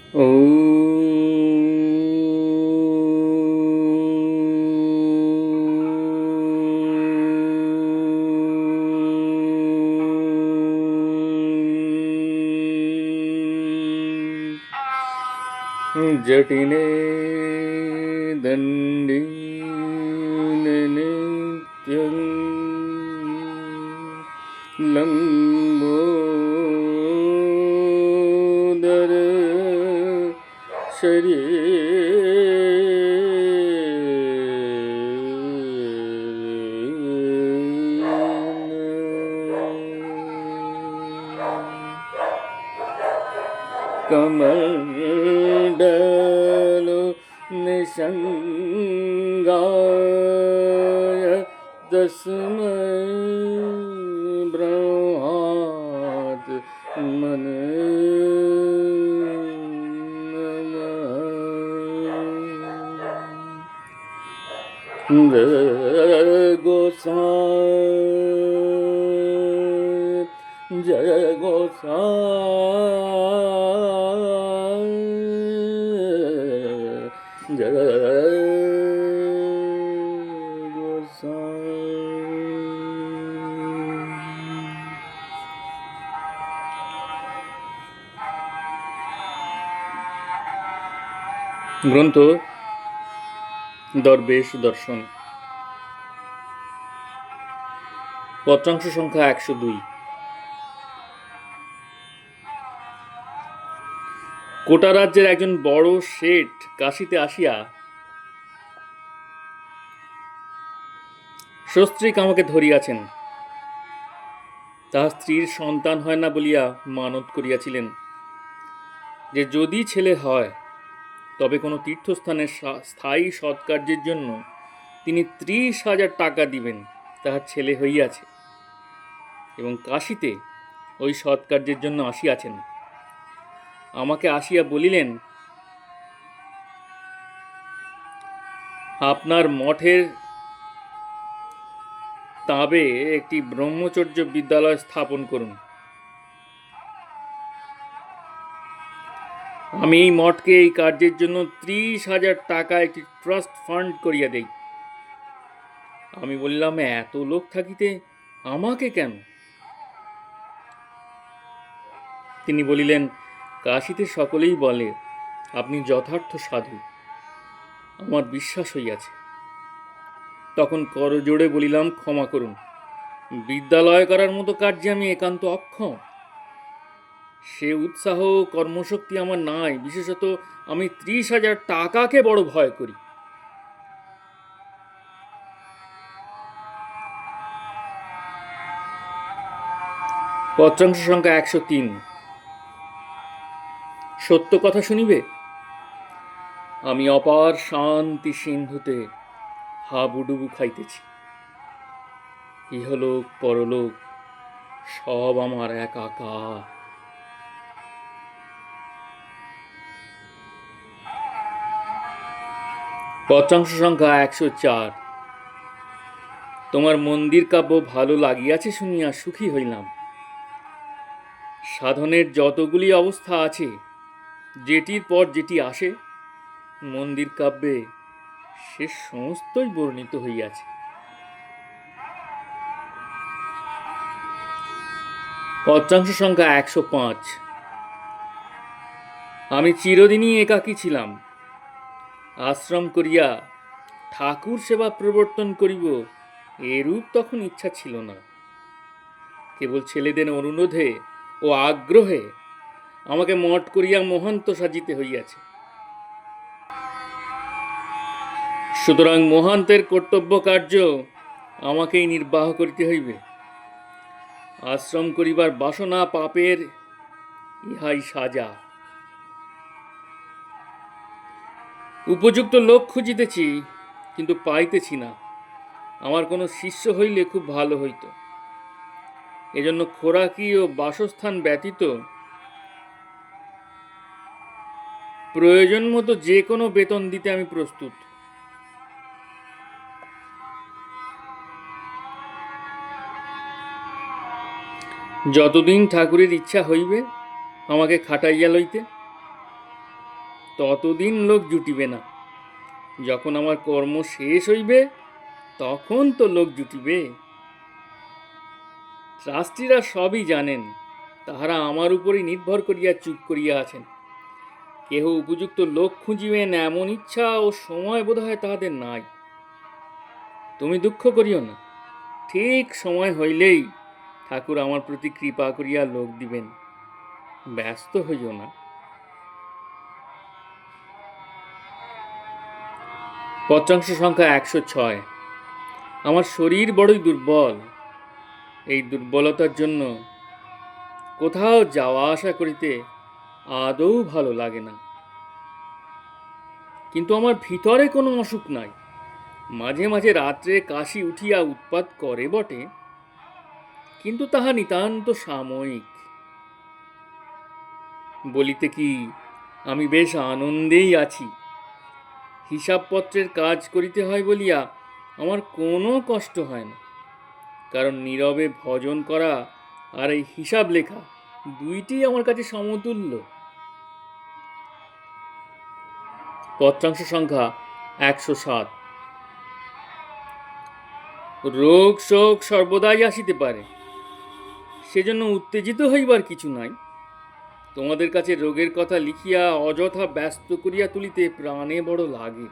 ॐ जटिने दण्डिने नित्यं लम्बोदर कमण्डलो निषङ्गाय तस्मै ब्रह्मात् जय गोसाई जय गोसाई जय गोसाई। গ্রন্থ দরবেশ দর্শন, পত্রাংশ সংখ্যা 102। কোটা রাজ্যের একজন বড় শেঠ কাশীতে আসিয়া সস্ত্রীক আমাকে ধরিয়াছেন। তাহার স্ত্রীর সন্তান হয় না বলিয়া মানত করিয়াছিলেন যে যদি ছেলে হয় তবে কোনো তীর্থস্থানের স্থায়ী সৎকার্যের জন্য তিনি 30,000 টাকা দিবেন। তাহার ছেলে হইয়াছে এবং কাশীতে ওই সৎকার্যের জন্য আসিয়াছেন। আমাকে আসিয়া বলিলেন, আপনার মঠের তাবে একটি ব্রহ্মচর্য বিদ্যালয় স্থাপন করুন। আমি এই মঠকে এই কার্যের জন্য 30,000 টাকা একটি ট্রাস্ট ফান্ড করিয়া দেই। আমি বললাম, এত লোক থাকিতে আমাকে কেন? তিনি বলিলেন, কাশীতে সকলেই বলে আপনি যথার্থ সাধু, আমার বিশ্বাস হইয়াছে। তখন করজোড়ে বলিলাম, ক্ষমা করুন, বিদ্যালয় করার মতো কার্যে আমি একান্ত অক্ষম। সে উৎসাহ কর্মশক্তি আমার নাই। বিশেষত আমি 30,000 টাকাকে বড় ভয় করি। পত্রাংশ সংখ্যা 103। সত্য কথা শুনিবে? আমি অপার শান্তি সিন্ধুতে হাবুডুবু খাইতেছি। ইহলোক পরলোক সব আমার একাকার। পত্রাংশ সংখ্যা 104। তোমার মন্দির কাব্য ভালো লাগিয়াছে শুনিয়া সুখী হইলাম। সাধনের যতগুলি অবস্থা আছে, যেটির পর যেটি আসে, মন্দির কাব্যে সে সমস্তই বর্ণিত হইয়াছে। পত্রাংশ সংখ্যা 105। আমি চিরদিনই একাকী ছিলাম। আশ্রম করিয়া ঠাকুর সেবা প্রবর্তন করিব এরূপ তখন ইচ্ছা ছিল না। কেবল ছেলেদের অনুরোধে ও আগ্রহে আমাকে মঠ করিয়া মহান্ত সাজিতে হইয়াছে। সুতরাং মহান্তের কর্তব্য কার্য আমাকেই নির্বাহ করিতে হইবে। আশ্রম করিবার বাসনা পাপের, ইহাই সাজা। উপযুক্ত লোক খুঁজিতেছি, কিন্তু পাইতেছি না। আমার কোনো শিষ্য হইলে খুব ভালো হইত। এজন্য খোরাকি ও বাসস্থান ব্যতীত প্রয়োজন মতো যে কোনো বেতন দিতে আমি প্রস্তুত। যতদিন ঠাকুরের ইচ্ছা হইবে আমাকে খাটাইয়া লইতে। ততদিন লোক জুটিবে না। যখন আমার কর্ম শেষ হইবে তখন তো লোক জুটিবে। ট্রাস্টিরা সবই জানেন, তাহারা আমার উপরই নির্ভর করিয়া চুপ করিয়া আছেন। কেহ উপযুক্ত লোক খুঁজিবেন এমন ইচ্ছা ও সময় বোধহয় তাহাদের নাই। তুমি দুঃখ করিও না, ঠিক সময় হইলেই ঠাকুর আমার প্রতি কৃপা করিয়া লোক দিবেন, ব্যস্ত হইও না। পত্রাংশ সংখ্যা 106। আমার শরীর বড়ই দুর্বল। এই দুর্বলতার জন্য কোথাও যাওয়া আসা করিতে আদৌ ভালো লাগে না। কিন্তু আমার ভিতরে কোনো অসুখ নাই। মাঝে মাঝে রাত্রে কাশি উঠিয়া উৎপাত করে বটে, কিন্তু তাহা নিতান্ত সাময়িক। বলিতে কি, আমি বেশ আনন্দেই আছি। হিসাবপত্রের কাজ করিতে হয় বলিয়া আমার কোনো কষ্ট হয় না, কারণ নীরবে ভজন করা আর এই হিসাব লেখা দুইটি আমার কাছে সমতুল্য। পত্রাংশ সংখ্যা 107। রোগ শোক সর্বদাই আসিতে পারে, সেজন্য উত্তেজিত হইবার কিছু নাই। তোমাদের কাছে রোগের কথা লিখিয়া অযথা ব্যস্ত করিয়া তুলিতে প্রাণে বড় লাগে।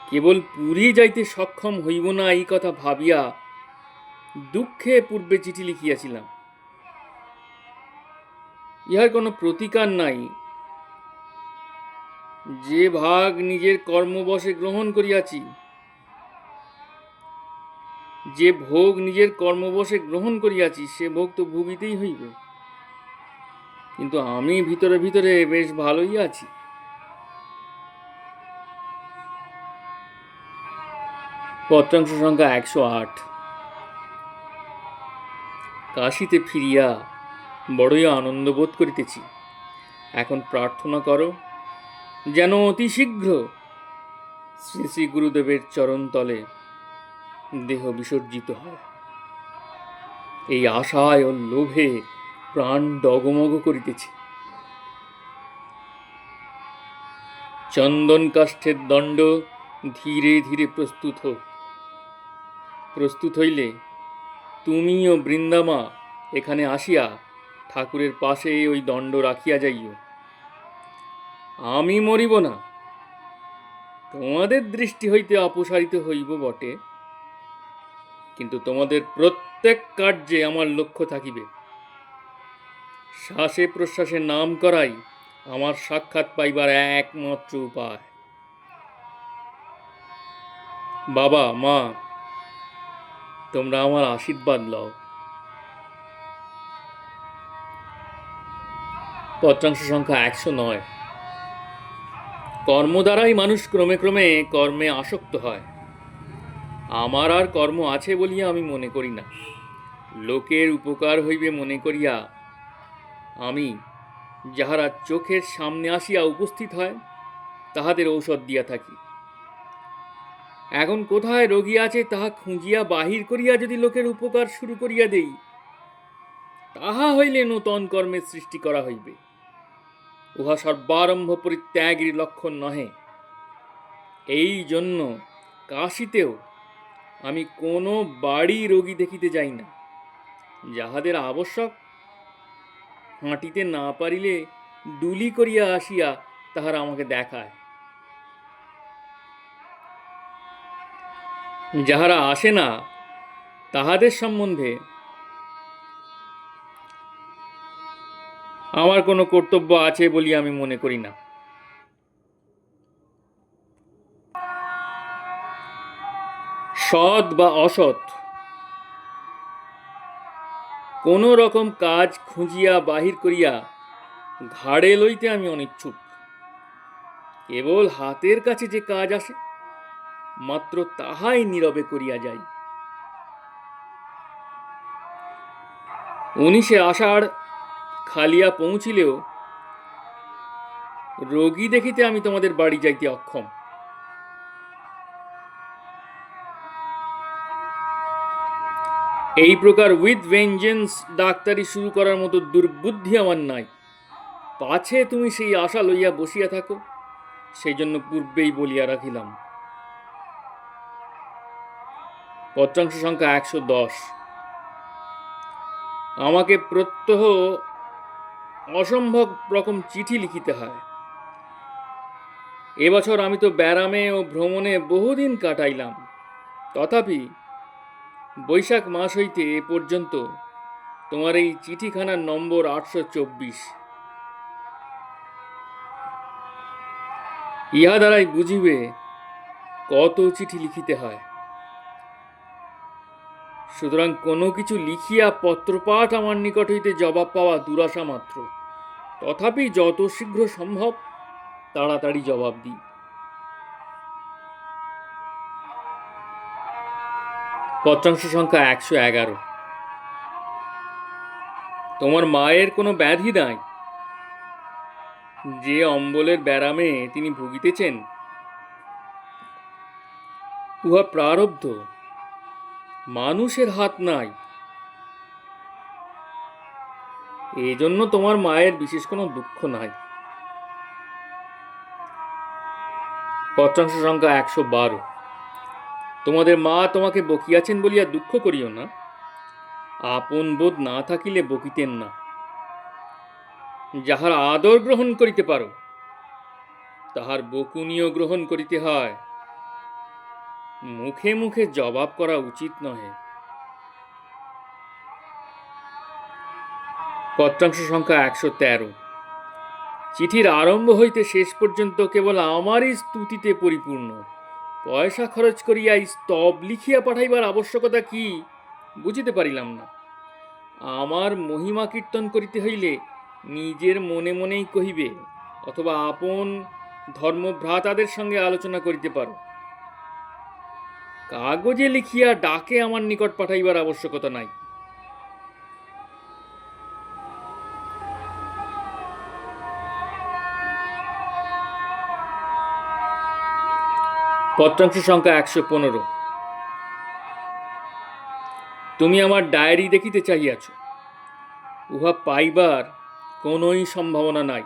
কেবল পুরী যাইতে সক্ষম হইব না এই কথা ভাবিয়া দুঃখে পূর্বে চিঠি লিখিয়াছিলাম। ইহার কোনো প্রতিকার নাই। যে ভাগ নিজের কর্মবশে গ্রহণ করিয়াছি, যে ভোগ নিজের কর্মবশে গ্রহণ করিয়াছি, সে ভোগ তো ভুগিতেই হইবে। কিন্তু আমি ভিতরে ভিতরে বেশ ভালোই আছি। পত্রাংশ সংখ্যা 108। কাশীতে ফিরিয়া বড়ই আনন্দ বোধ করিতেছি। এখন প্রার্থনা করো যেন অতি শীঘ্র শ্রী শ্রী গুরুদেবের চরণতলে দেহ বিসর্জিত হয়। এই আশায় ও লোভে প্রাণ ডগমগ করিতেছে। চন্দন কাষ্ঠের দণ্ড ধীরে ধীরে প্রস্তুত হইলে তুমি ও বৃন্দামা এখানে আসিয়া ঠাকুরের পাশে ওই দণ্ড রাখিয়া যাইও। আমি মরিব না, তোমাদের দৃষ্টি হইতে অপসারিত হইব বটে, কিন্তু তোমাদের প্রত্যেক কার্যে আমার লক্ষ্য থাকিবে। শ্বাসে প্রশ্বাসে নাম করাই আমার সাক্ষাৎ পাইবার একমাত্র উপায়। বাবা মা, তোমরা আমার আশীর্বাদ লও। পত্রাংশ সংখ্যা 109। কর্ম দ্বারাই মানুষ ক্রমে ক্রমে কর্মে আসক্ত হয়। আমার আর কর্ম আছে বলিয়া আমি মনে করি না। লোকের উপকার হইবে মনে করিয়া আমি যাহারা চোখের সামনে আসিয়া উপস্থিত হয় তাহাদের ঔষধ দিয়া থাকি। এখন কোথায় রোগী আছে তাহা খুঁজিয়া বাহির করিয়া যদি লোকের উপকার শুরু করিয়া দেই, তাহা হইলে নূতন কর্মের সৃষ্টি করা হইবে। উহা সর্বারম্ভ পরিত্যাগের লক্ষণ নহে। এই জন্য কাশীতেও আমি কোনো বাড়ি রোগী দেখিতে যাই না। যাহাদের আবশ্যক, হাঁটিতে না পারিলে ডুলি করিয়া আসিয়া তাহারা আমাকে দেখায়। যাহারা আসে না তাহাদের সম্বন্ধে আমার কোনো কর্তব্য আছে বলি আমি মনে করি না। সৎ বা অসৎ কোন রকম কাজ খুঁজিয়া বাহির করিয়া ঘাড়ে লইতে আমি অনিচ্ছুক। কেবল হাতের কাছে যে কাজ আসে মাত্র তাহাই নীরবে করিয়া যাই। 19 আষাঢ় খালিয়া পৌঁছিলেও রোগী দেখিতে আমি তোমাদের বাড়ি যাইতে অক্ষম। এই প্রকার উইথ ভেঞ্জেন্স ডাক্তারি শুরু করার মতো দুর্বুদ্ধি আমার নাই। পাছে তুমি সেই আশা লইয়া বসিয়া থাকো, সেই জন্য পূর্বেই বলিয়া রাখিলাম। পত্রাংশ সংখ্যা 110। আমাকে প্রত্যহ অসম্ভব রকম চিঠি লিখিতে হয়। এবছর আমি তো ব্যারামে ও ভ্রমণে বহুদিন কাটাইলাম, তথাপি বৈশাখ মাস হইতে এ পর্যন্ত তোমার এই চিঠিখানার নম্বর 824। ইহা দ্বারাই বুঝিবে কত চিঠি লিখিতে হয়। সুতরাং কোনো কিছু লিখিয়া পত্রপাঠ আমার নিকট হইতে জবাব পাওয়া দুরাশা মাত্র, তথাপি যত শীঘ্র সম্ভব তাড়াতাড়ি জবাব দিই। পত্রাংশ সংখ্যা 111। তোমার মায়ের কোনো ব্যাধি নাই। যে অম্বলের ব্যারামে তিনি ভুগিতেছেন, উহা প্রারব্ধ, মানুষের হাত নাই। এই জন্য তোমার মায়ের বিশেষ কোনো দুঃখ নাই। পত্রাংশ সংখ্যা 112। তোমাদের মা তোমাকে বকিয়াছেন বলিয়া দুঃখ করিও না। আপন বোধ না থাকিলে বকিতেন না। যাহার আদর গ্রহণ করিতে পারো, তাহার বকুনিও গ্রহণ করিতে হয়। মুখে মুখে জবাব করা উচিত নহে। পত্রাংশ সংখ্যা 113। চিঠির আরম্ভ হইতে শেষ পর্যন্ত কেবল আমারই স্তুতিতে পরিপূর্ণ। পয়সা খরচ করিয়া স্তব লিখিয়া পাঠাইবার আবশ্যকতা কি বুঝিতে পারিলাম না। আমার মহিমা কীর্তন করিতে হইলে নিজের মনে মনেই কহিবে, অথবা আপন ধর্মভ্রাতাদের সঙ্গে আলোচনা করিতে পারো। কাগজে লিখিয়া ডাকে আমার নিকট পাঠাইবার আবশ্যকতা নাই। পত্রাংশ সংখ্যা 115। তুমি আমার ডায়েরি দেখিতে চাহিয়াছ। উহা পাইবার কোনোই সম্ভাবনা নাই।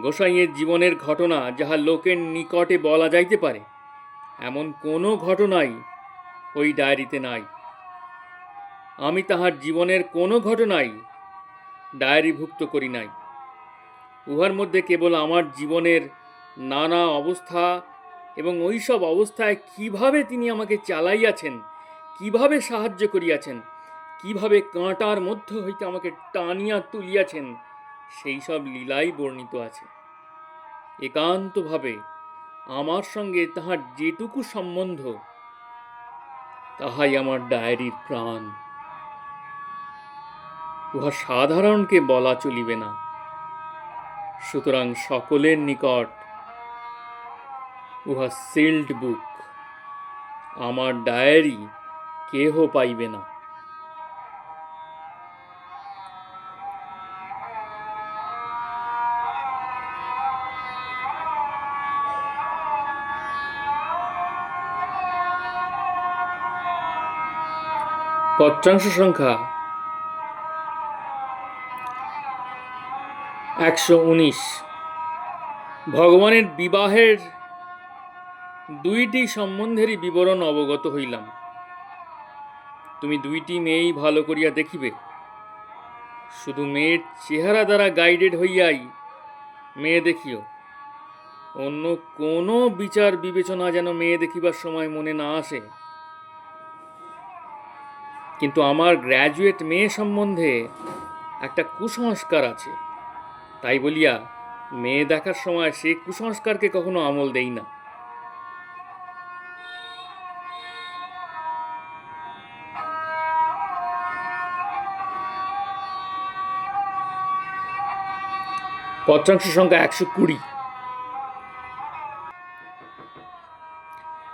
গোসাইয়ের জীবনের ঘটনা যাহা লোকের নিকটে বলা যাইতে পারে, এমন কোনো ঘটনাই ওই ডায়েরিতে নাই। আমি তাহার জীবনের কোনো ঘটনাই ডায়েরিভুক্ত করি নাই। উহার মধ্যে কেবল আমার জীবনের নানা অবস্থা এবং ওইসব অবস্থায় কিভাবে তিনি আমাকে চালাইয়াছেন, কিভাবে সাহায্য করিয়াছেন, কিভাবে কাঁটার মধ্য হইতে আমাকে টানিয়া তুলিয়াছেন, সেই সব লীলাই বর্ণিত আছে। একান্তভাবে আমার সঙ্গে তাহার যেটুকু সম্বন্ধ, তাহাই আমার ডায়েরির প্রাণ। উহা সাধারণকে বলা চলিবে না। সুতরাং সকলের নিকট উহা সিল্ড বুক। আমার ডায়েরি কেহ পাইবে না। পত্রাংশ সংখ্যা 119। ভগবানের বিবাহের দুইটি সম্বন্ধেরই বিবরণ অবগত হইলাম। তুমি দুইটি মেয়েই ভালো করিয়া দেখিবে। শুধু মেয়ের চেহারা দ্বারা গাইডেড হইয়াই মেয়ে দেখিও। অন্য কোনো বিচার বিবেচনা যেন মেয়ে দেখিবার সময় মনে না আসে। কিন্তু আমার গ্র্যাজুয়েট মেয়ে সম্বন্ধে একটা কুসংস্কার আছে, তাই বলিয়া মেয়ে দেখার সময় সে কুসংস্কারকে কখনো আমল দেই না। পত্রাংশ সংখ্যা 120।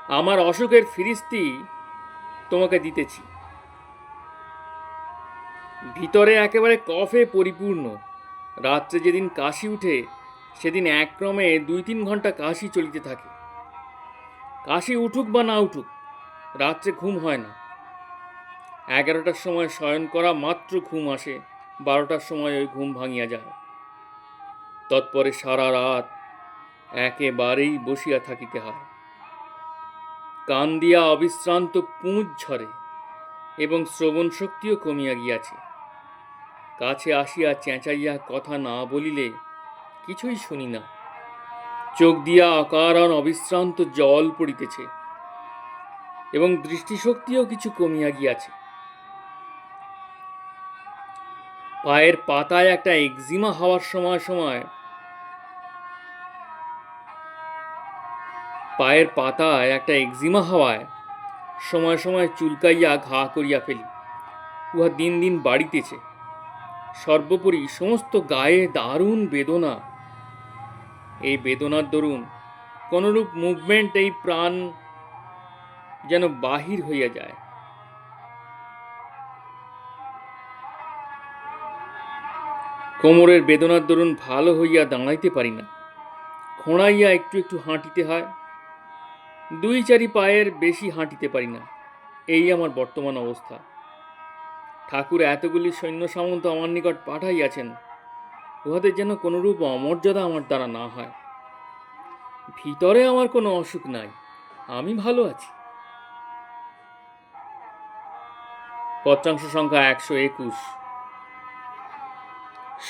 আমার অসুখের ফিরিস্তি তোমাকে দিতেছি। ভিতরে একেবারে কফে পরিপূর্ণ। রাত্রে যেদিন কাশি উঠে, সেদিন একক্রমে 2-3 ঘন্টা কাশি চলিতে থাকে। কাশি উঠুক বা না উঠুক, রাত্রে ঘুম হয় না। 11টার সময় শয়ন করা মাত্র ঘুম আসে, 12টার সময় ওই ঘুম ভাঙিয়া যায়। তৎপরে সারা রাত একেবারেই বসিয়া থাকিতে হয়। কান দিয়া অবিশ্রান্ত পুঁজ ঝরে এবং শ্রবণ শক্তিও কমিয়া গিয়াছে। কাছে আসিয়া চেঁচাইয়া কথা না বলিলে কিছুই শুনি না। চোখ দিয়া অকারণ অবিশ্রান্ত জল পড়িতেছে এবং দৃষ্টিশক্তিও কিছু কমিয়া গিয়াছে। পায়ের পাতায় একটা একজিমা হওয়ার সময় সময় সময় সময় চুলকাইয়া ঘা করিয়া ফেলি। উহা দিন দিন বাড়িতেছে। সর্বোপরি সমস্ত গায়ে দারুণ বেদনা। এই বেদনার দরুন কোনরূপ মুভমেন্ট এই প্রাণ যেন বাহির হইয়া যায়। কোমরের বেদনার দরুন ভালো হইয়া দাঁড়াইতে পারি না। খোঁড়াইয়া একটু একটু হাঁটিতে হয়। 2-4 পায়ের বেশি হাঁটিতে পারি না। এই আমার বর্তমান অবস্থা। ঠাকুর এতগুলি সৈন্য সামন্ত আমার নিকট পাঠাইয়াছেন, উহাদের যেন কোনরূপ অমর্যাদা আমার দ্বারা না হয়। ভিতরে আমার কোনো অসুখ নাই, আমি ভালো আছি। পত্রাংশ সংখ্যা 121।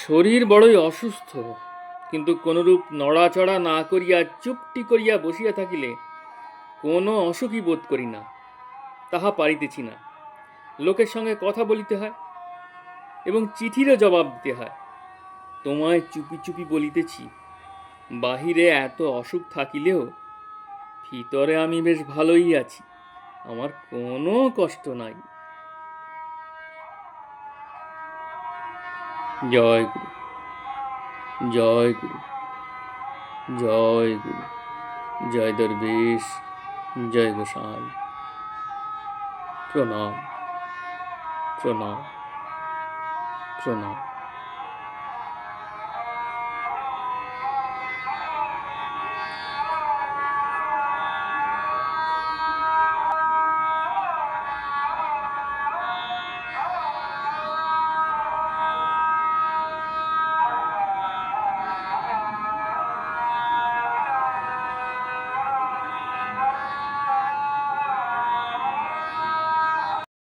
শরীর বড়ই অসুস্থ, কিন্তু কোনরূপ নড়াচড়া না করিয়া চুপটি করিয়া বসিয়া থাকিলে কোনো অসুখই বোধ করি না। তাহা পারিতেছি না। লোকের সঙ্গে কথা বলিতে হয় এবং চিঠিরও জবাব দিতে হয়। তোমায় চুপি চুপি বলিতেছি, বাহিরে এত অসুখ থাকিলেও ভিতরে আমি বেশ ভালোই আছি। আমার কোনো কষ্ট নাই। জয় গুরু, জয় গুরু, জয় গুরু, জয় দরবেশ, জয় গোসাই। প্রণাম, প্রণাম, প্রণাম।